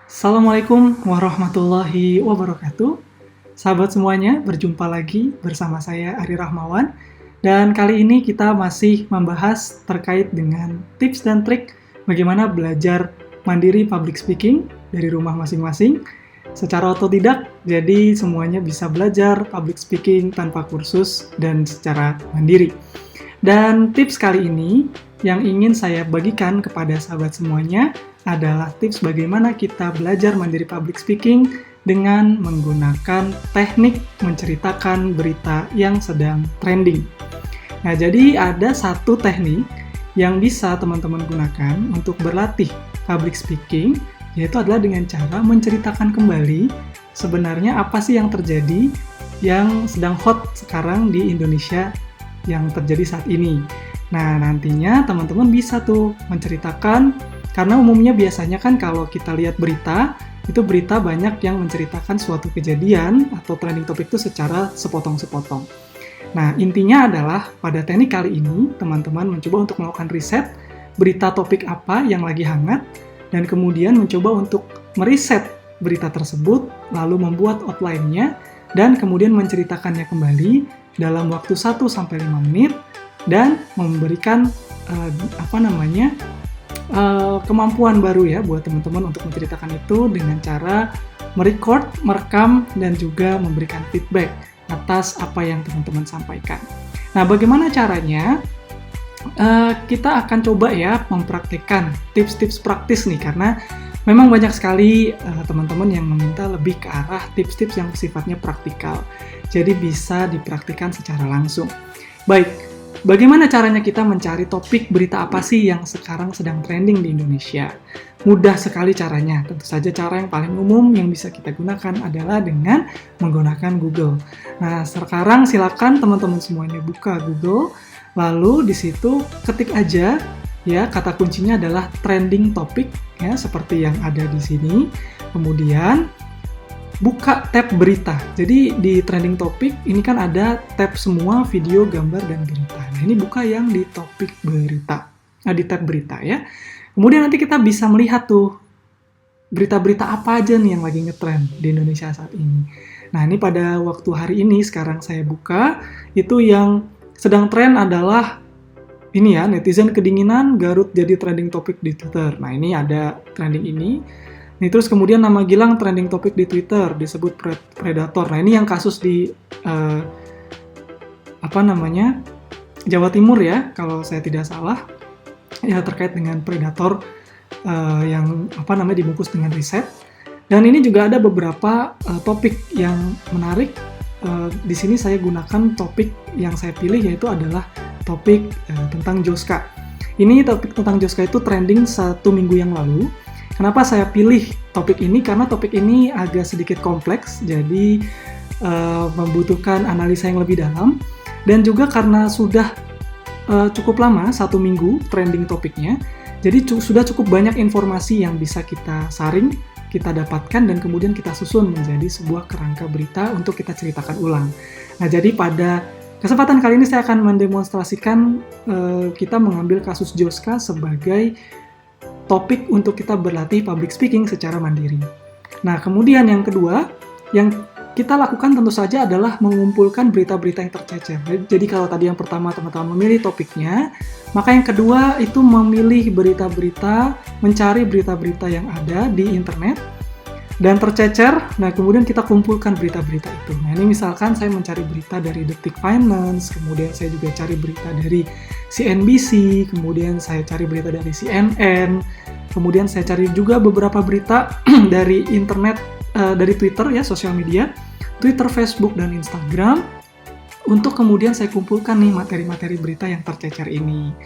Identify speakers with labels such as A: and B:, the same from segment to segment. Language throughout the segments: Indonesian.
A: Assalamualaikum warahmatullahi wabarakatuh. Sahabat semuanya, berjumpa lagi bersama saya Ari Rahmawan. Dan kali ini kita masih membahas terkait dengan tips dan trik bagaimana belajar mandiri public speaking dari rumah masing-masing secara otodidak. Jadi semuanya bisa belajar public speaking tanpa kursus dan secara mandiri. Dan tips kali ini yang ingin saya bagikan kepada sahabat semuanya adalah tips bagaimana kita belajar mandiri public speaking dengan menggunakan teknik menceritakan berita yang sedang trending. Nah, jadi ada satu teknik yang bisa teman-teman gunakan untuk berlatih public speaking, yaitu adalah dengan cara menceritakan kembali sebenarnya apa sih yang terjadi yang sedang hot sekarang di Indonesia yang terjadi saat ini. Nah, nantinya teman-teman bisa tuh menceritakan, karena umumnya biasanya kan kalau kita lihat berita, itu berita banyak yang menceritakan suatu kejadian atau trending topik itu secara sepotong-sepotong. Nah, intinya adalah pada teknik kali ini, teman-teman mencoba untuk melakukan riset berita topik apa yang lagi hangat, dan kemudian mencoba untuk meriset berita tersebut, lalu membuat outline-nya, dan kemudian menceritakannya kembali dalam waktu 1-5 menit, dan memberikan kemampuan baru ya buat teman-teman untuk menceritakan itu dengan cara merekam, dan juga memberikan feedback atas apa yang teman-teman sampaikan. Nah, bagaimana caranya? Kita akan coba ya mempraktikkan tips-tips praktis nih, karena memang banyak sekali teman-teman yang meminta lebih ke arah tips-tips yang sifatnya praktikal. Jadi bisa dipraktikkan secara langsung. Baik, bagaimana caranya kita mencari topik berita apa sih yang sekarang sedang trending di Indonesia? Mudah sekali caranya. Tentu saja cara yang paling umum yang bisa kita gunakan adalah dengan menggunakan Google. Nah, sekarang silakan teman-teman semuanya buka Google, lalu di situ ketik aja ya, kata kuncinya adalah trending topic ya, seperti yang ada di sini. Kemudian buka tab berita. Jadi di trending topic ini kan ada tab semua video, gambar, dan berita. Nah, ini buka yang di topik berita. Di tab berita ya. Kemudian nanti kita bisa melihat tuh berita-berita apa aja nih yang lagi ngetrend di Indonesia saat ini. Nah, ini pada waktu hari ini sekarang saya buka, itu yang sedang tren adalah ini ya, netizen kedinginan, Garut jadi trending topic di Twitter. Nah, ini ada trending ini. Nih, terus kemudian nama Gilang trending topik di Twitter, disebut predator. Nah, ini yang kasus di Jawa Timur ya, kalau saya tidak salah, ya terkait dengan predator yang dibungkus dengan riset. Dan ini juga ada beberapa topik yang menarik. Di sini saya gunakan topik yang saya pilih, yaitu adalah topik tentang Joska. Ini topik tentang Joska itu trending 1 minggu yang lalu. Kenapa saya pilih topik ini? Karena topik ini agak sedikit kompleks, jadi membutuhkan analisa yang lebih dalam. Dan juga karena sudah cukup lama, 1 minggu trending topiknya, jadi sudah cukup banyak informasi yang bisa kita saring, kita dapatkan, dan kemudian kita susun menjadi sebuah kerangka berita untuk kita ceritakan ulang. Nah, jadi pada kesempatan kali ini saya akan mendemonstrasikan kita mengambil kasus Joska sebagai topik untuk kita berlatih public speaking secara mandiri. Nah, kemudian yang kedua, yang kita lakukan tentu saja adalah mengumpulkan berita-berita yang tercecer. Jadi kalau tadi yang pertama teman-teman memilih topiknya, maka yang kedua itu memilih berita-berita, mencari berita-berita yang ada di internet, dan tercecer. Nah, kemudian kita kumpulkan berita-berita itu. Nah, ini misalkan saya mencari berita dari Detik Finance, kemudian saya juga cari berita dari CNBC, kemudian saya cari berita dari CNN, kemudian saya cari juga beberapa berita dari internet, dari Twitter ya, sosial media, Twitter, Facebook, dan Instagram, untuk kemudian saya kumpulkan nih materi-materi berita yang tercecer ini.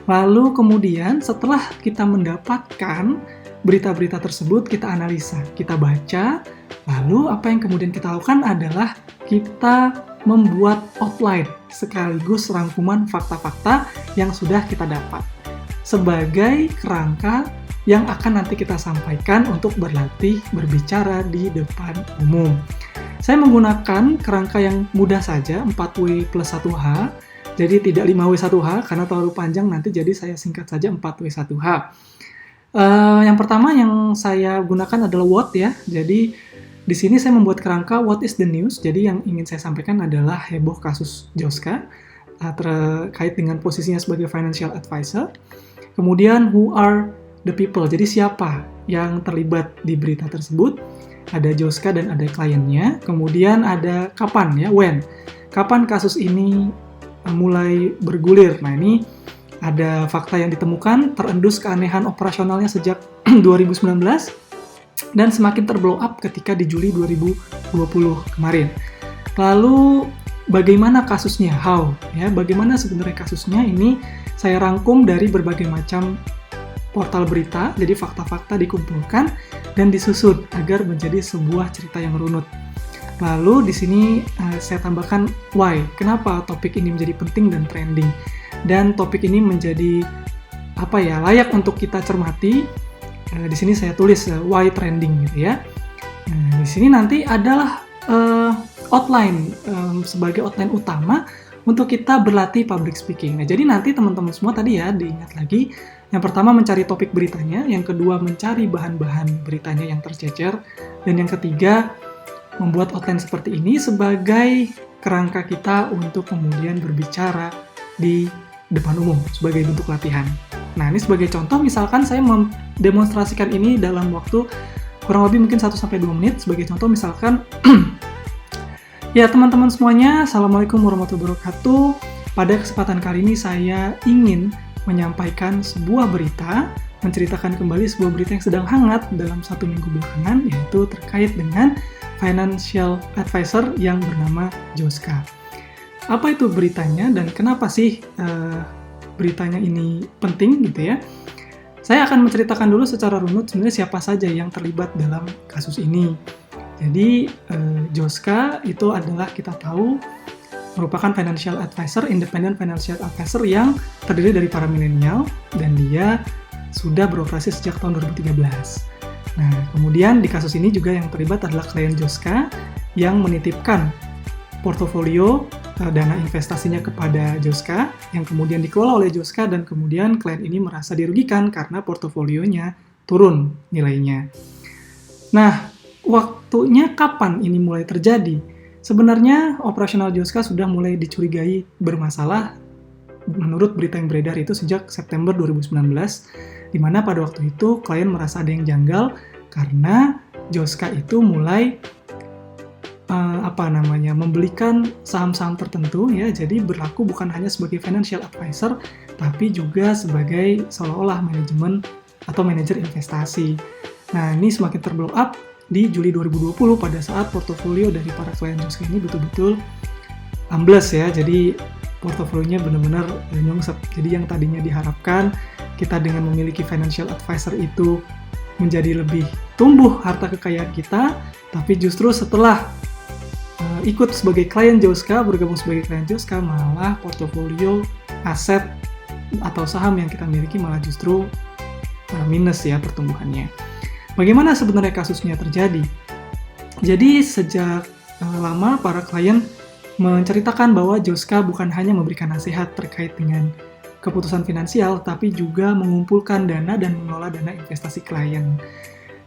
A: Lalu kemudian setelah kita mendapatkan berita-berita tersebut, kita analisa, kita baca, lalu apa yang kemudian kita lakukan adalah kita membuat outline sekaligus rangkuman fakta-fakta yang sudah kita dapat sebagai kerangka yang akan nanti kita sampaikan untuk berlatih berbicara di depan umum. Saya menggunakan kerangka yang mudah saja, 4W plus 1H, jadi tidak 5W1H karena terlalu panjang nanti, jadi saya singkat saja 4W1H. Yang pertama yang saya gunakan adalah what ya. Jadi di sini saya membuat kerangka what is the news. Jadi yang ingin saya sampaikan adalah heboh kasus Joska terkait dengan posisinya sebagai financial advisor. Kemudian who are the people. Jadi siapa yang terlibat di berita tersebut? Ada Joska dan ada kliennya. Kemudian ada kapan ya, when. Kapan kasus ini mulai bergulir. Nah, ini ada fakta yang ditemukan, terendus keanehan operasionalnya sejak 2019 dan semakin terblow up ketika di Juli 2020 kemarin. Lalu bagaimana kasusnya? How? Ya, bagaimana sebenarnya kasusnya? Ini saya rangkum dari berbagai macam portal berita, jadi fakta-fakta dikumpulkan dan disusun agar menjadi sebuah cerita yang runut. Lalu di sini saya tambahkan why, kenapa topik ini menjadi penting dan trending, dan topik ini menjadi layak untuk kita cermati. Di sini saya tulis why trending gitu ya. Di sini nanti adalah outline sebagai outline utama untuk kita berlatih public speaking. Nah, jadi nanti teman-teman semua tadi ya diingat lagi. Yang pertama mencari topik beritanya, yang kedua mencari bahan-bahan beritanya yang tercecer, dan yang ketiga membuat outline seperti ini sebagai kerangka kita untuk kemudian berbicara di depan umum sebagai bentuk latihan. Nah, ini sebagai contoh, misalkan saya mendemonstrasikan ini dalam waktu kurang lebih mungkin 1-2 menit. Sebagai contoh misalkan, ya teman-teman semuanya, Assalamualaikum warahmatullahi wabarakatuh. Pada kesempatan kali ini saya ingin menyampaikan sebuah berita, menceritakan kembali sebuah berita yang sedang hangat dalam 1 minggu belakangan, yaitu terkait dengan financial advisor yang bernama Joska. Apa itu beritanya dan kenapa sih beritanya ini penting gitu ya? Saya akan menceritakan dulu secara runut sebenarnya siapa saja yang terlibat dalam kasus ini. Jadi Joska itu adalah kita tahu merupakan financial advisor, independent financial advisor yang terdiri dari para milenial dan dia sudah beroperasi sejak tahun 2013. Nah, kemudian di kasus ini juga yang terlibat adalah klien Joska yang menitipkan portofolio dana investasinya kepada Joska yang kemudian dikelola oleh Joska dan kemudian klien ini merasa dirugikan karena portofolionya turun nilainya. Nah, waktunya kapan ini mulai terjadi? Sebenarnya operasional Joska sudah mulai dicurigai bermasalah menurut berita yang beredar itu sejak September 2019, di mana pada waktu itu klien merasa ada yang janggal karena Joska itu mulai membelikan saham-saham tertentu ya, jadi berlaku bukan hanya sebagai financial advisor tapi juga sebagai seolah-olah manajemen atau manajer investasi. Nah, ini semakin terblow up di Juli 2020 pada saat portofolio dari para klien Joska ini betul-betul ambles ya, jadi portofolionya benar-benar nyungsep. Jadi yang tadinya diharapkan kita dengan memiliki financial advisor itu menjadi lebih tumbuh harta kekayaan kita, tapi justru setelah ikut sebagai klien Joska, bergabung sebagai klien Joska, malah portofolio aset atau saham yang kita miliki malah justru minus ya pertumbuhannya. Bagaimana sebenarnya kasusnya terjadi? Jadi sejak lama para klien menceritakan bahwa Joska bukan hanya memberikan nasihat terkait dengan keputusan finansial, tapi juga mengumpulkan dana dan mengelola dana investasi klien.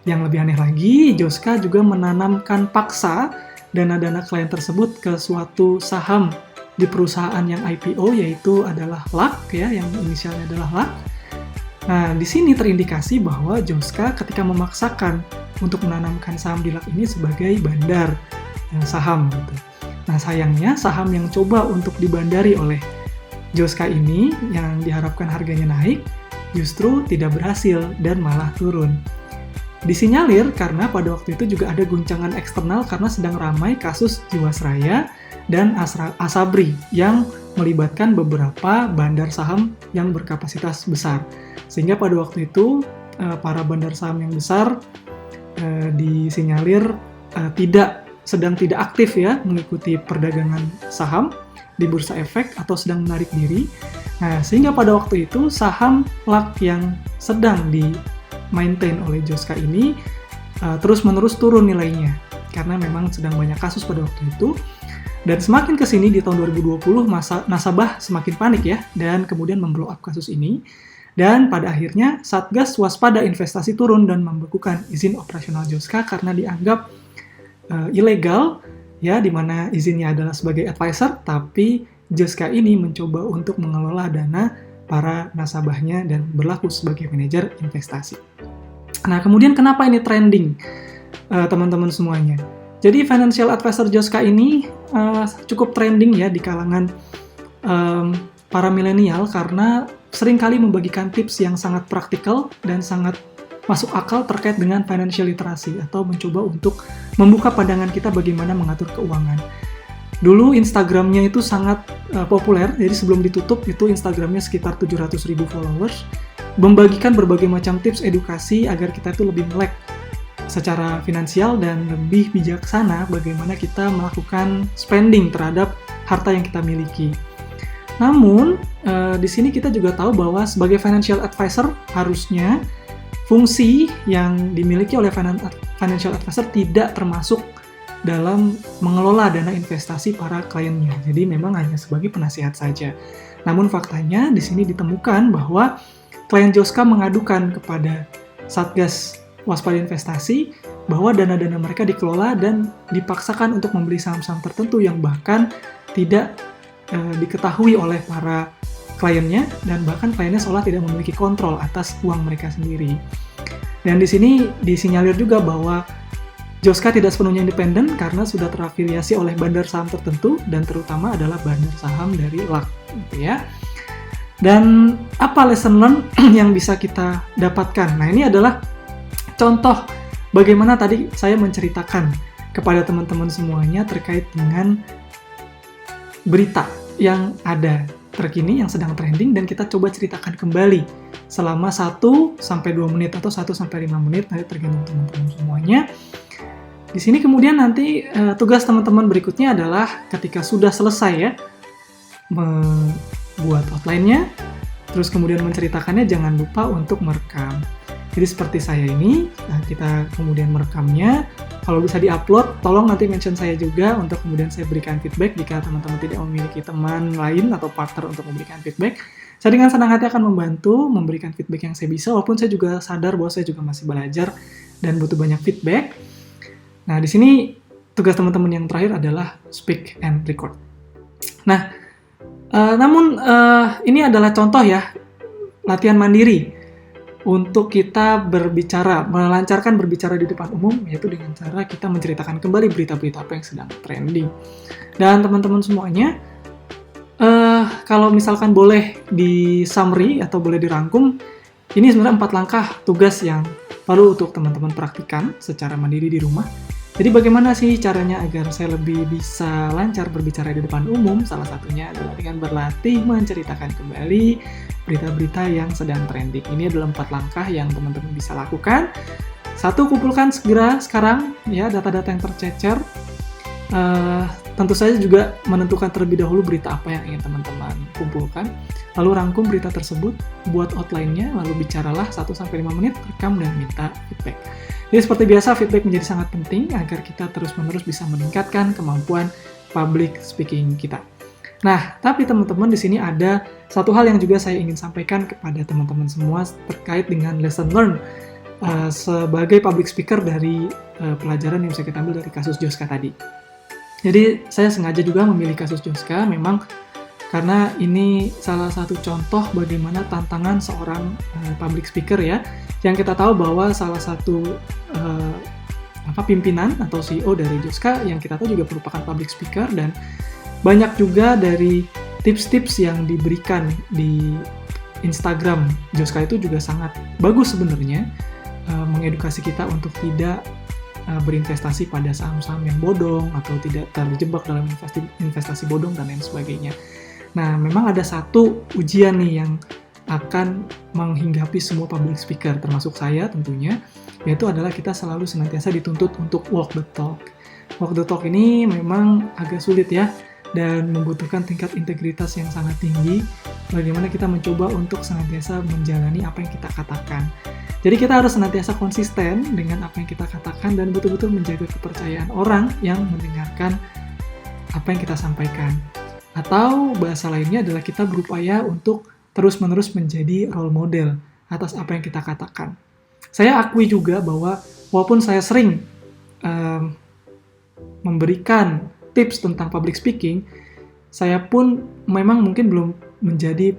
A: Yang lebih aneh lagi, Joska juga menanamkan paksa dana-dana klien tersebut ke suatu saham di perusahaan yang IPO, yaitu adalah LAK ya, yang inisialnya adalah LAK. Nah, di sini terindikasi bahwa Joska ketika memaksakan untuk menanamkan saham di LAK ini sebagai bandar saham gitu. Nah, sayangnya saham yang coba untuk dibandari oleh Joska ini yang diharapkan harganya naik justru tidak berhasil dan malah turun. Disinyalir karena pada waktu itu juga ada guncangan eksternal karena sedang ramai kasus Jiwasraya dan Asabri yang melibatkan beberapa bandar saham yang berkapasitas besar. Sehingga pada waktu itu para bandar saham yang besar disinyalir sedang tidak aktif ya mengikuti perdagangan saham di bursa efek atau sedang menarik diri. Nah, sehingga pada waktu itu saham LAK yang sedang di-maintain oleh Joska ini terus-menerus turun nilainya karena memang sedang banyak kasus pada waktu itu. Dan semakin ke sini di tahun 2020 nasabah semakin panik ya dan kemudian memblow up kasus ini. Dan pada akhirnya Satgas Waspada Investasi turun dan membekukan izin operasional Joska karena dianggap ilegal, ya, di mana izinnya adalah sebagai advisor, tapi Joska ini mencoba untuk mengelola dana para nasabahnya dan berlaku sebagai manajer investasi. Nah, kemudian kenapa ini trending, teman-teman semuanya? Jadi financial advisor Joska ini cukup trending ya di kalangan para milenial karena seringkali membagikan tips yang sangat praktikal dan sangat masuk akal terkait dengan financial literacy atau mencoba untuk membuka pandangan kita bagaimana mengatur keuangan. Dulu Instagramnya itu sangat populer, jadi sebelum ditutup itu Instagramnya sekitar 700.000 followers, membagikan berbagai macam tips edukasi agar kita itu lebih melek secara finansial dan lebih bijaksana bagaimana kita melakukan spending terhadap harta yang kita miliki. Namun, di sini kita juga tahu bahwa sebagai financial advisor harusnya fungsi yang dimiliki oleh financial advisor tidak termasuk dalam mengelola dana investasi para kliennya. Jadi memang hanya sebagai penasihat saja. Namun faktanya di sini ditemukan bahwa klien Joska mengadukan kepada Satgas Waspada Investasi bahwa dana-dana mereka dikelola dan dipaksakan untuk membeli saham-saham tertentu yang bahkan tidak diketahui oleh para kliennya, dan bahkan kliennya seolah tidak memiliki kontrol atas uang mereka sendiri. Dan di sini disinyalir juga bahwa Joska tidak sepenuhnya independen karena sudah terafiliasi oleh bandar saham tertentu dan terutama adalah bandar saham dari LAK, gitu ya. Dan apa lesson learn yang bisa kita dapatkan? Nah, ini adalah contoh bagaimana tadi saya menceritakan kepada teman-teman semuanya terkait dengan berita yang ada terkini yang sedang trending dan kita coba ceritakan kembali selama 1-2 menit atau 1-5 menit, nanti tergantung teman-teman semuanya. Di sini kemudian nanti tugas teman-teman berikutnya adalah ketika sudah selesai ya membuat outline-nya, terus kemudian menceritakannya, jangan lupa untuk merekam. Jadi seperti saya ini, kita kemudian merekamnya. Kalau bisa di-upload, tolong nanti mention saya juga untuk kemudian saya berikan feedback jika teman-teman tidak memiliki teman lain atau partner untuk memberikan feedback. Saya dengan senang hati akan membantu memberikan feedback yang saya bisa, walaupun saya juga sadar bahwa saya juga masih belajar dan butuh banyak feedback. Nah, di sini tugas teman-teman yang terakhir adalah speak and record. Nah, namun ini adalah contoh ya, latihan mandiri untuk kita berbicara, melancarkan berbicara di depan umum, yaitu dengan cara kita menceritakan kembali berita-berita apa yang sedang trending. Dan teman-teman semuanya, kalau misalkan boleh di summary atau boleh dirangkum, ini sebenarnya 4 langkah tugas yang perlu untuk teman-teman praktikan secara mandiri di rumah. Jadi bagaimana sih caranya agar saya lebih bisa lancar berbicara di depan umum? Salah satunya adalah dengan berlatih menceritakan kembali berita-berita yang sedang trending. Ini adalah 4 langkah yang teman-teman bisa lakukan. 1, kumpulkan segera sekarang ya data-data yang tercecer. Tentu saja juga menentukan terlebih dahulu berita apa yang ingin teman-teman kumpulkan. Lalu rangkum berita tersebut, buat outline-nya, lalu bicaralah 1-5 menit, rekam dan minta feedback. Jadi seperti biasa, feedback menjadi sangat penting agar kita terus-menerus bisa meningkatkan kemampuan public speaking kita. Nah, tapi teman-teman di sini ada satu hal yang juga saya ingin sampaikan kepada teman-teman semua terkait dengan lesson learn sebagai public speaker dari pelajaran yang bisa kita ambil dari kasus Joska tadi. Jadi saya sengaja juga memilih kasus Joska memang karena ini salah satu contoh bagaimana tantangan seorang public speaker ya, yang kita tahu bahwa salah satu pimpinan atau CEO dari Joska yang kita tahu juga merupakan public speaker, dan banyak juga dari tips-tips yang diberikan di Instagram Joska itu juga sangat bagus sebenarnya, mengedukasi kita untuk tidak berinvestasi pada saham-saham yang bodong atau tidak terjebak dalam investasi bodong dan lain sebagainya. Nah, memang ada satu ujian nih yang akan menghinggapi semua public speaker, termasuk saya tentunya, yaitu adalah kita selalu senantiasa dituntut untuk walk the talk. Walk the talk ini memang agak sulit ya, dan membutuhkan tingkat integritas yang sangat tinggi, bagaimana kita mencoba untuk senantiasa menjalani apa yang kita katakan. Jadi kita harus senantiasa konsisten dengan apa yang kita katakan dan betul-betul menjaga kepercayaan orang yang mendengarkan apa yang kita sampaikan. Atau bahasa lainnya adalah kita berupaya untuk terus-menerus menjadi role model atas apa yang kita katakan. Saya akui juga bahwa walaupun saya sering memberikan tips tentang public speaking, saya pun memang mungkin belum menjadi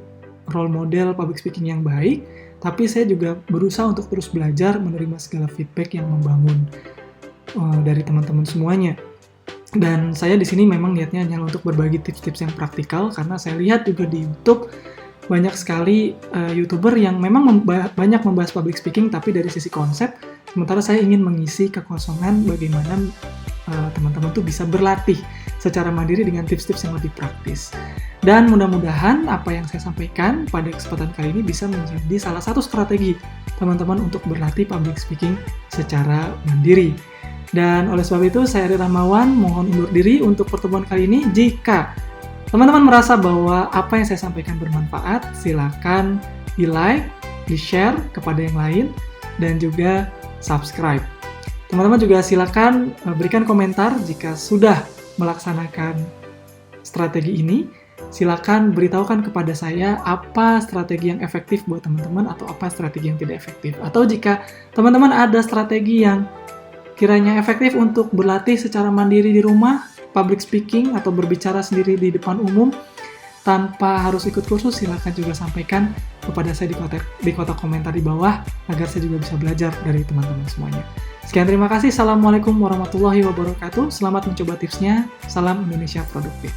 A: role model public speaking yang baik, tapi saya juga berusaha untuk terus belajar menerima segala feedback yang membangun dari teman-teman semuanya. Dan saya di sini memang niatnya hanya untuk berbagi tips-tips yang praktikal, karena saya lihat juga di YouTube banyak sekali YouTuber yang memang banyak membahas public speaking tapi dari sisi konsep, sementara saya ingin mengisi kekosongan bagaimana teman-teman tuh bisa berlatih secara mandiri dengan tips-tips yang lebih praktis. Dan mudah-mudahan apa yang saya sampaikan pada kesempatan kali ini bisa menjadi salah satu strategi teman-teman untuk berlatih public speaking secara mandiri. Dan oleh sebab itu, saya Ari Rahmawan mohon undur diri untuk pertemuan kali ini. Jika teman-teman merasa bahwa apa yang saya sampaikan bermanfaat, silakan di-like, di-share kepada yang lain, dan juga subscribe. Teman-teman juga silakan berikan komentar jika sudah melaksanakan strategi ini. Silakan beritahukan kepada saya apa strategi yang efektif buat teman-teman atau apa strategi yang tidak efektif. Atau jika teman-teman ada strategi yang kiranya efektif untuk berlatih secara mandiri di rumah, public speaking atau berbicara sendiri di depan umum tanpa harus ikut kursus, silakan juga sampaikan kepada saya di kotak komentar di bawah agar saya juga bisa belajar dari teman-teman semuanya. Sekian, terima kasih. Assalamualaikum warahmatullahi wabarakatuh. Selamat mencoba tipsnya. Salam Indonesia produktif.